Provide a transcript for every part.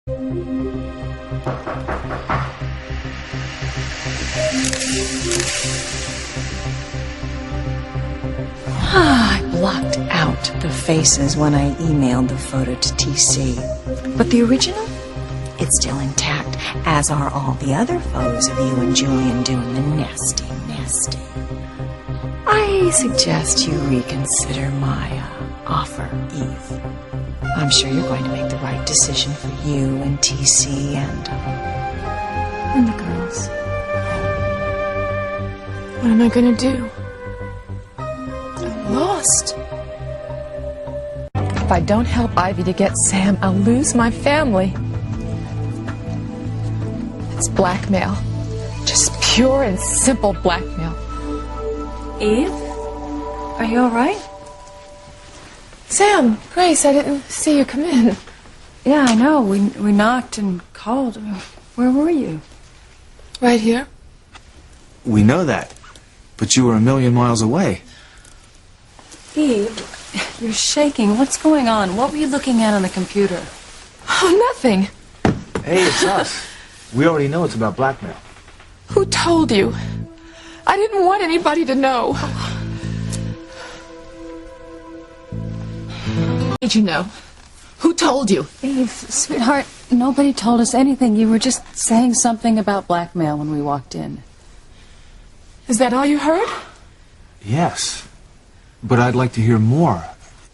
I blocked out the faces when I emailed the photo to TC. But the original? It's still intact, as are all the other photos of you and Julian doing the nasty. I suggest you reconsider my offer, Eve. I'm sure you're going to make the right decision for you and TC and the girls. What am I going to do? I'm lost. If I don't help Ivy to get Sam, I'll lose my family. It's blackmail. Just pure and simple blackmail. Eve? Are you all right? Sam, Grace, I didn't see you come in. Yeah, I know. We knocked and called. Where were you? Right here. We know that, but you were a million miles away. Eve, you're shaking. What's going on? What were you looking at on the computer? Oh, nothing. Hey, it's us. We already know it's about blackmail. Who told you? I didn't want anybody to know. Did you know? Who told you? Eve, sweetheart, nobody told us anything. You were just saying something about blackmail when we walked in. Is that all you heard? Yes, but I'd like to hear more.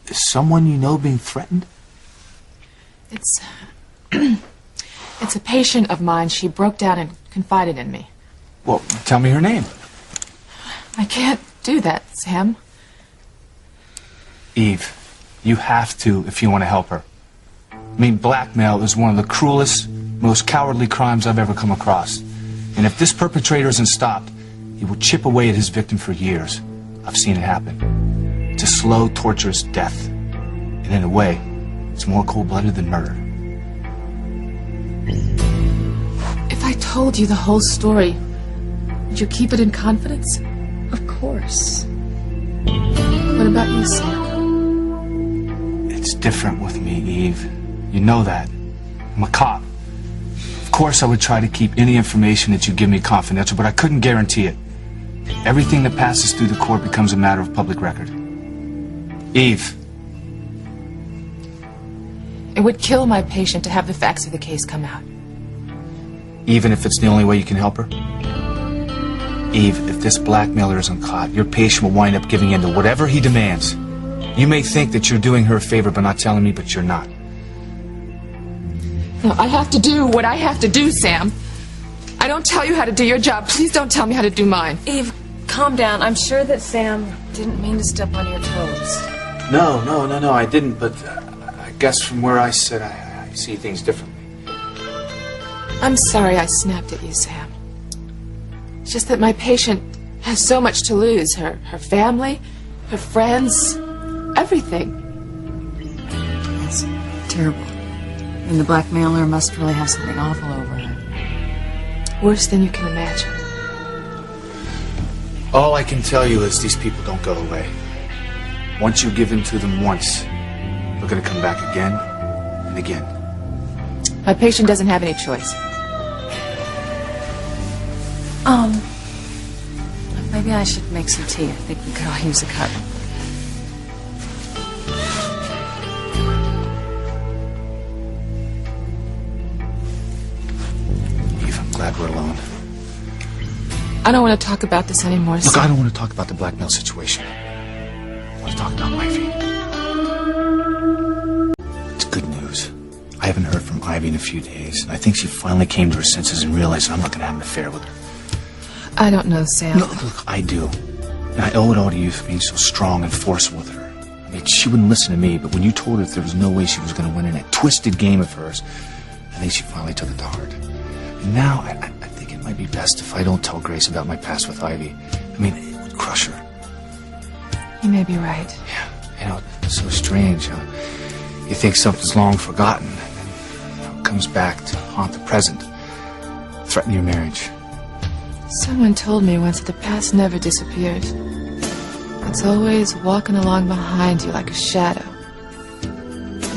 Is someone you know being threatened? It's a patient of mine. She broke down and confided in me. Well, tell me her name. I can't do that, Sam. Eve, you have to if you want to help her. I mean, blackmail is one of the cruelest, most cowardly crimes I've ever come across. And if this perpetrator isn't stopped, he will chip away at his victim for years. I've seen it happen. It's a slow, torturous death. And in a way, it's more cold-blooded than murder. If I told you the whole story, would you keep it in confidence? Of course. What about you, Sam? It's different with me, Eve. You know that. I'm a cop. Of course I would try to keep any information that you give me confidential, but I couldn't guarantee it. Everything that passes through the court becomes a matter of public record. Eve. It would kill my patient to have the facts of the case come out. Even if it's the only way you can help her? Eve, if this blackmailer isn't caught, your patient will wind up giving in to whatever he demands. You may think that you're doing her a favor by not telling me, but you're not. No, I have to do what I have to do, Sam. I don't tell you how to do your job. Please don't tell me how to do mine. Eve, calm down. I'm sure that Sam didn't mean to step on your toes. No, I didn't, but I guess from where I sit, I see things differently. I'm sorry I snapped at you, Sam. It's just that my patient has so much to lose. Her family, her friends, everything. That's terrible. And the blackmailer must really have something awful over her. Worse than you can imagine. All I can tell you is these people don't go away. Once you give in to them once, they're going to come back again and again. My patient doesn't have any choice. Maybe I should make some tea. I think we could all use a cup. Eve, I'm glad we're alone. I don't want to talk about this anymore, Look, Sam. I don't want to talk about the blackmail situation. I want to talk about Ivy. It's good news. I haven't heard from Ivy in a few days, and I think she finally came to her senses and realized I'm not going to have an affair with her. I don't know, Sam. Look, I do. And I owe it all to you for being so strong and forceful with her. I mean, she wouldn't listen to me, but when you told her there was no way she was going to win in that twisted game of hers, I think she finally took it to heart. And now, I think it might be best if I don't tell Grace about my past with Ivy. I mean, it would crush her. You may be right. Yeah, you know, it's so strange. You think something's long forgotten, and then it comes back to haunt the present, threaten your marriage. Someone told me once that the past never disappears. It's always walking along behind you like a shadow.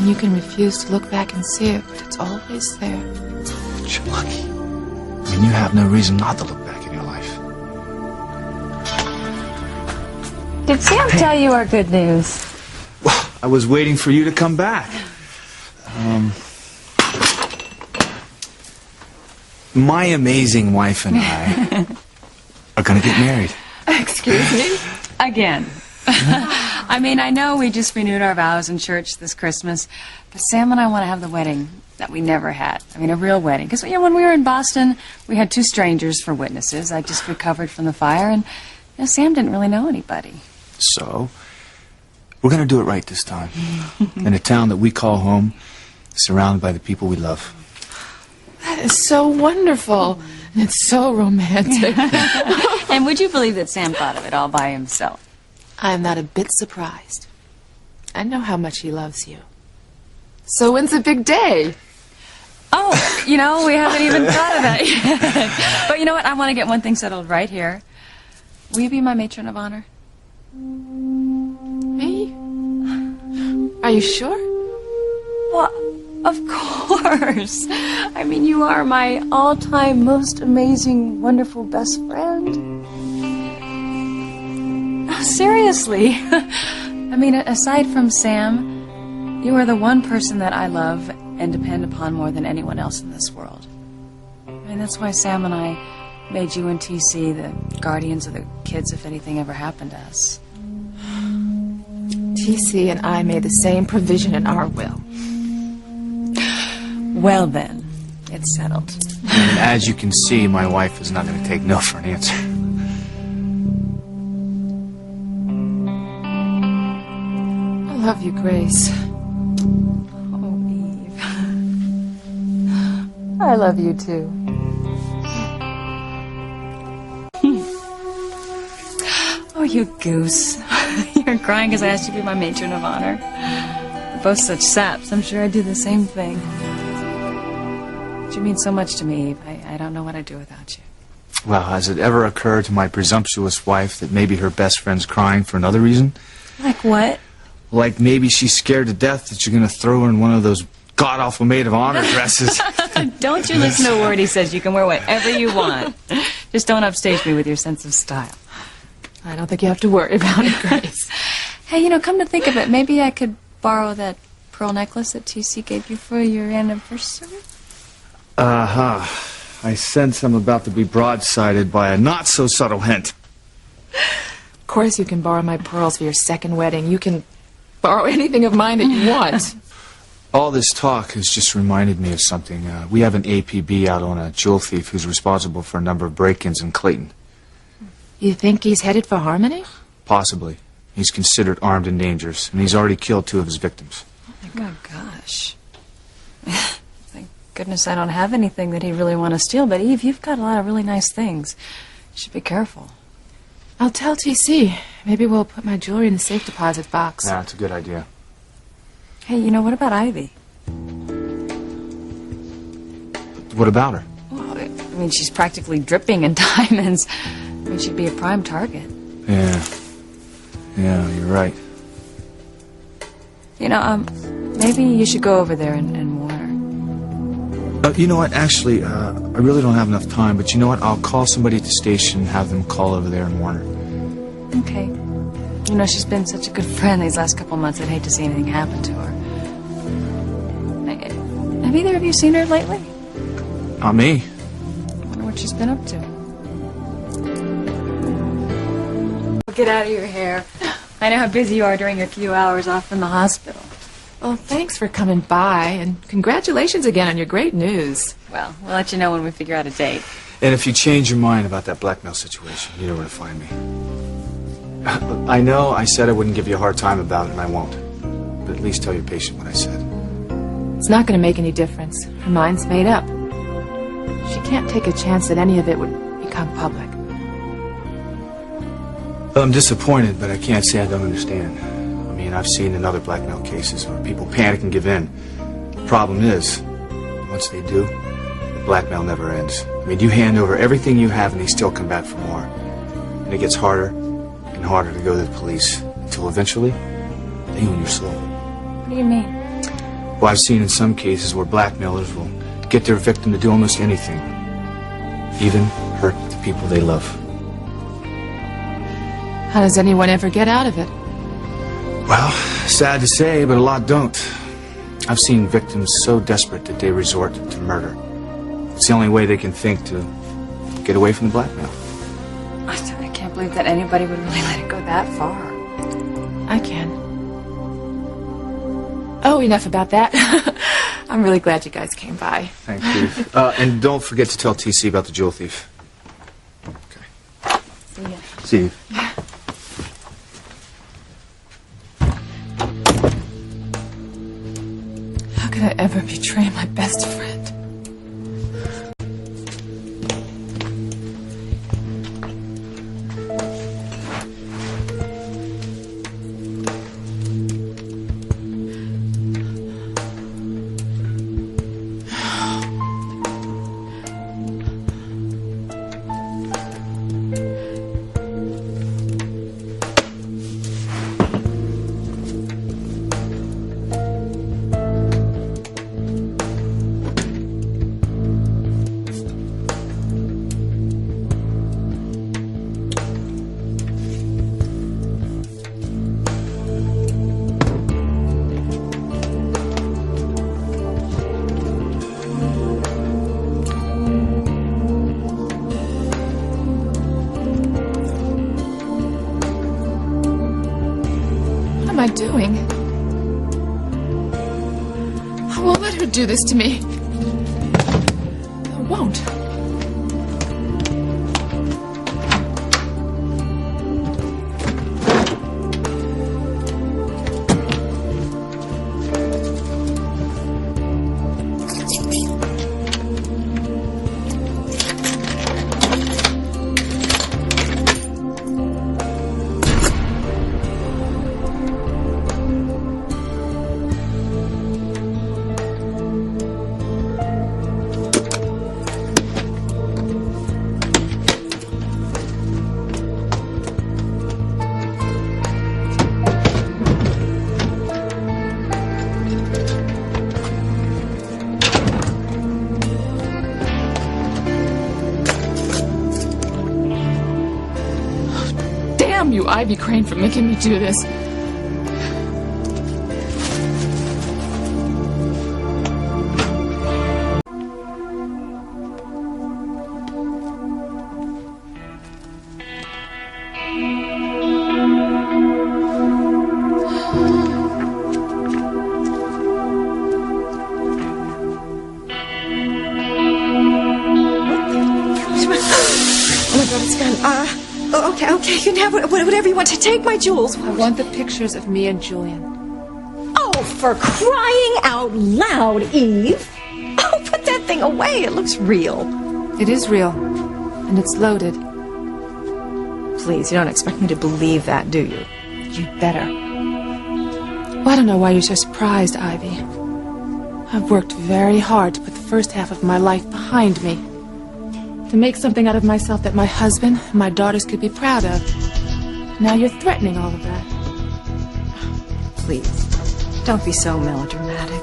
And you can refuse to look back and see it, but it's always there. You're lucky. I mean, you have no reason not to look back in your life. Did Sam tell you our good news? Well, I was waiting for you to come back. My amazing wife and I are going to get married. Excuse me? Again. I mean, I know we just renewed our vows in church this Christmas, but Sam and I want to have the wedding that we never had. I mean, a real wedding. Because, when we were in Boston, we had 2 strangers for witnesses. I just recovered from the fire, and Sam didn't really know anybody. So, we're going to do it right this time. In a town that we call home, surrounded by the people we love. That is so wonderful. And it's so romantic. And would you believe that Sam thought of it all by himself? I'm not a bit surprised. I know how much he loves you. So when's the big day? Oh, we haven't even thought of that yet. But you know what? I want to get one thing settled right here. Will you be my matron of honor? Me? Are you sure? Well, of course. I mean, you are my all-time most amazing, wonderful best friend. Oh, seriously. I mean, aside from Sam, you are the one person that I love and depend upon more than anyone else in this world. I mean, that's why Sam and I made you and TC the guardians of the kids if anything ever happened to us. TC and I made the same provision in our will. Well then, it's settled. And as you can see, my wife is not going to take no for an answer. I love you, Grace. Oh, Eve. I love you too. Oh, you goose. You're crying because I asked you to be my matron of honor. We're both such saps. I'm sure I'd do the same thing. You mean so much to me, Eve. I don't know what I'd do without you. Well, has it ever occurred to my presumptuous wife that maybe her best friend's crying for another reason? Like what? Like maybe she's scared to death that you're going to throw her in one of those god-awful maid of honor dresses. Don't you listen to a word he says. You can wear whatever you want. Just don't upstage me with your sense of style. I don't think you have to worry about it, Grace. Hey, come to think of it, maybe I could borrow that pearl necklace that TC gave you for your anniversary? Uh-huh. I sense I'm about to be broadsided by a not-so-subtle hint. Of course you can borrow my pearls for your second wedding. You can borrow anything of mine that you want. All this talk has just reminded me of something. We have an APB out on a jewel thief who's responsible for a number of break-ins in Clayton. You think he's headed for Harmony? Possibly. He's considered armed and dangerous, and he's already killed 2 of his victims. Oh, gosh. Thank goodness I don't have anything that he'd really want to steal. But, Eve, you've got a lot of really nice things. You should be careful. I'll tell TC. Maybe we'll put my jewelry in the safe deposit box. Yeah, it's a good idea. Hey, what about Ivy? What about her? Well, I mean, she's practically dripping in diamonds. I mean, she'd be a prime target. Yeah. Yeah, you're right. Maybe you should go over there and warn her. You know what? Actually, I really don't have enough time, but you know what? I'll call somebody at the station and have them call over there and warn her. Okay. She's been such a good friend these last couple months. I'd hate to see anything happen to her. Have either of you seen her lately? Not me. I wonder what she's been up to. Get out of your hair. I know how busy you are during your few hours off in the hospital. Well, thanks for coming by, and congratulations again on your great news. Well, we'll let you know when we figure out a date. And if you change your mind about that blackmail situation, you know where to find me. I know I said I wouldn't give you a hard time about it, and I won't. But at least tell your patient what I said. It's not going to make any difference. Her mind's made up. She can't take a chance that any of it would become public. I'm disappointed, but I can't say I don't understand. I mean, I've seen in other blackmail cases where people panic and give in. The problem is, once they do, the blackmail never ends. I mean, you hand over everything you have and they still come back for more. And it gets harder and harder to go to the police until eventually they own your soul. What do you mean? Well, I've seen in some cases where blackmailers will get their victim to do almost anything, even hurt the people they love. How does anyone ever get out of it? Well, sad to say, but a lot don't. I've seen victims so desperate that they resort to murder. It's the only way they can think to get away from the blackmail. I can't believe that anybody would really let it go that far. I can. Oh, enough about that. I'm really glad you guys came by. Thanks, Steve. And don't forget to tell TC about the jewel thief. Okay. See ya. See you. How could I ever betray my best friend? What am I doing? I won't let her do this to me. I won't. Damn you, Ivy Crane, for making me do this. Oh my God, it's gone. Okay, you can have whatever you want to take my jewels. I want the pictures of me and Julian. Oh, for crying out loud, Eve. Oh, put that thing away. It looks real. It is real, and it's loaded. Please, you don't expect me to believe that, do you? You'd better. Well, I don't know why you're so surprised, Ivy. I've worked very hard to put the first half of my life behind me. To make something out of myself that my husband and my daughters could be proud of. Now you're threatening all of that. Please, don't be so melodramatic.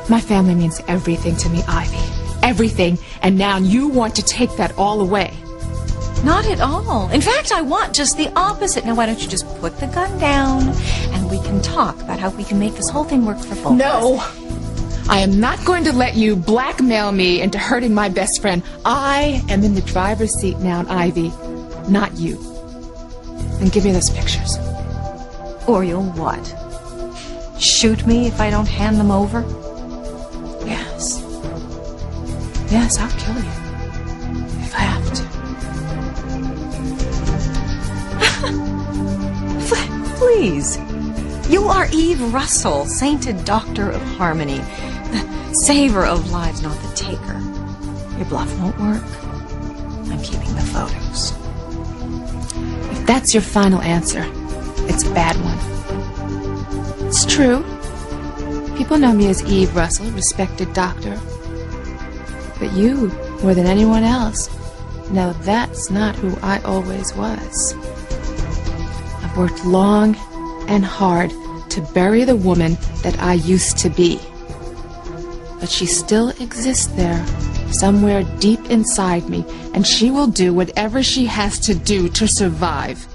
My family means everything to me, Ivy. Everything. And now you want to take that all away. Not at all. In fact, I want just the opposite. Now, why don't you just put the gun down and we can talk about how we can make this whole thing work for both of us. No! I am not going to let you blackmail me into hurting my best friend. I am in the driver's seat now, Ivy, not you. And give me those pictures. Or you'll what? Shoot me if I don't hand them over? Yes. Yes, I'll kill you. If I have to. Please. You are Eve Russell, sainted doctor of harmony. The saver of lives, not the taker. Your bluff won't work. I'm keeping the photos. If that's your final answer, it's a bad one. It's true. People know me as Eve Russell, respected doctor. But you, more than anyone else, know that's not who I always was. I've worked long and hard to bury the woman that I used to be. But she still exists there, somewhere deep inside me, and she will do whatever she has to do to survive.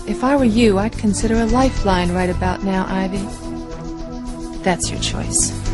If I were you, I'd consider a lifeline right about now, Ivy. That's your choice.